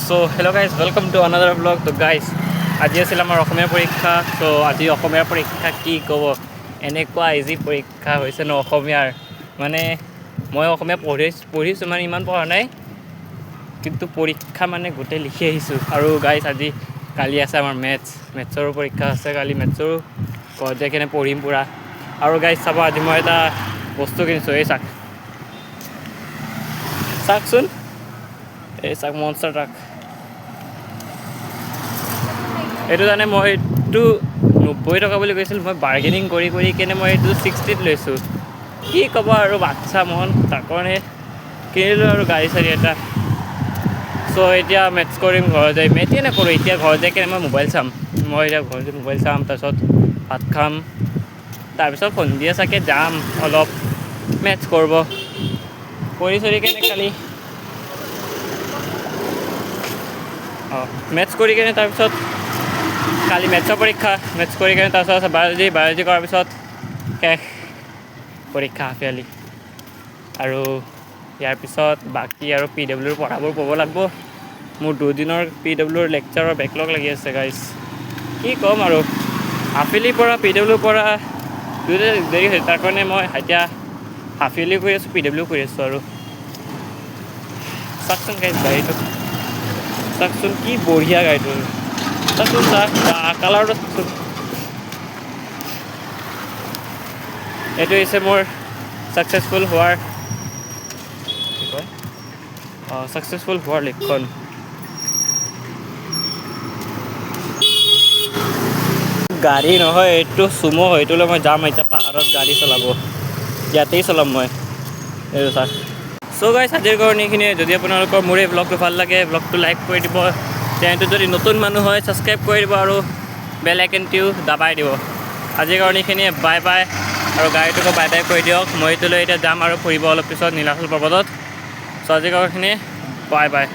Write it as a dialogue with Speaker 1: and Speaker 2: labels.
Speaker 1: So hello' guys welcome to another blog. তো guys আজি আছিল আমাৰ অসমীয়া পৰীক্ষা। চ' আজি অসমীয়াৰ পৰীক্ষা কি ক'ব, এনেকুৱা ইজি পৰীক্ষা হৈছে ন অসমীয়াৰ। মানে মই অসমীয়া পঢ়িছোঁ মানে ইমান পঢ়া নাই, কিন্তু পৰীক্ষা মানে গোটেই লিখি আহিছোঁ। আৰু গাইজ কালি আছে আমাৰ মেথছৰো পৰীক্ষা আছে কালি। মেথছৰো ঘৰত যাই কিনে পঢ়িম পূৰা। আৰু গাইজ চাব, আজি মই এটা বস্তু কিনিছোঁ। এই চাওকচোন, এই চাওক, মনষ্টাৰ ট্ৰাক। এইটো জানে মই এইটো 90 টকা বুলি কৈছিল, মই বাৰ্গেনিং কৰি কিনে মই এইটো 60ত লৈছোঁ। কি ক'ব আৰু, বাচ্ছা মন তাৰ কাৰণে কিনিলোঁ আৰু গাড়ী চাড়ী এটা। চ' এতিয়া মেথছ কৰিম ঘৰত যাই। মেথছেই নকৰোঁ এতিয়া, ঘৰত যাই কিনে মই মোবাইল চাম। মোবাইল চাম, তাৰপিছত ভাত খাম, তাৰপিছত সন্ধিয়া চাগে যাম অলপ মেথছ কৰিব। কৰি কেনে কালি মেথছ কৰি কিনে তাৰপিছত কালি মেথছৰ পৰীক্ষা। মেথছ কৰি কিনে তাৰপিছত বায়'লজি কৰাৰ পিছত শেষ পৰীক্ষা হাফ-ইয়াৰলি। আৰু ইয়াৰ পিছত বাকী আৰু PWৰ পঢ়াবোৰ ক'ব লাগিব। মোৰ 2 দিনৰ PWৰ লেকচাৰৰ বেকলগ লাগি আছে গাইজ। কি ক'ম আৰু, হাফ-ইয়াৰলিৰ পৰা PWৰ পৰা দুয়োটা দেৰি হৈছে। তাৰ কাৰণে মই এতিয়া হাফ-ইয়াৰলি কৰি আছোঁ, PW কৰি আছোঁ। আৰু চাওকচোন গাইজ, গাড়ীটো চাওকচোন, কি বঢ়িয়া গাড়ীটো। চাওকচোন, কালাৰটো চাওকচোন। এইটো হৈছে মোৰ ছাকচেছফুল হোৱাৰ লক্ষণ। গাড়ী নহয়, এইটো চুমো হয়। এইটো লৈ মই যাম এতিয়া পাহাৰত গাড়ী চলাব। ইয়াতেই চলাম মই, এইটো চাওক। চ' গাইজ, আজিৰ কাৰণে এইখিনিয়ে। যদি আপোনালোকৰ মোৰ এই ব্লগটো ভাল লাগে, ব্লগটো লাইক কৰি দিব। চেনেলটো যদি নতুন মানুহ হয় ছাবস্ক্ৰাইব কৰি দিব, আৰু বেল আইকনটিও দাবাই দিব। আজিৰ কাৰণে এইখিনিয়ে, বাই বাই। আৰু গাড়ীটোকো বাই বাই কৰি দিয়ক। মই এইটো লৈ এতিয়া যাম আৰু ফুৰিব অলপ পিছত নীলাচল পৰ্বতত। চ' আজিৰ কাৰণে এইখিনিয়ে, বাই বাই।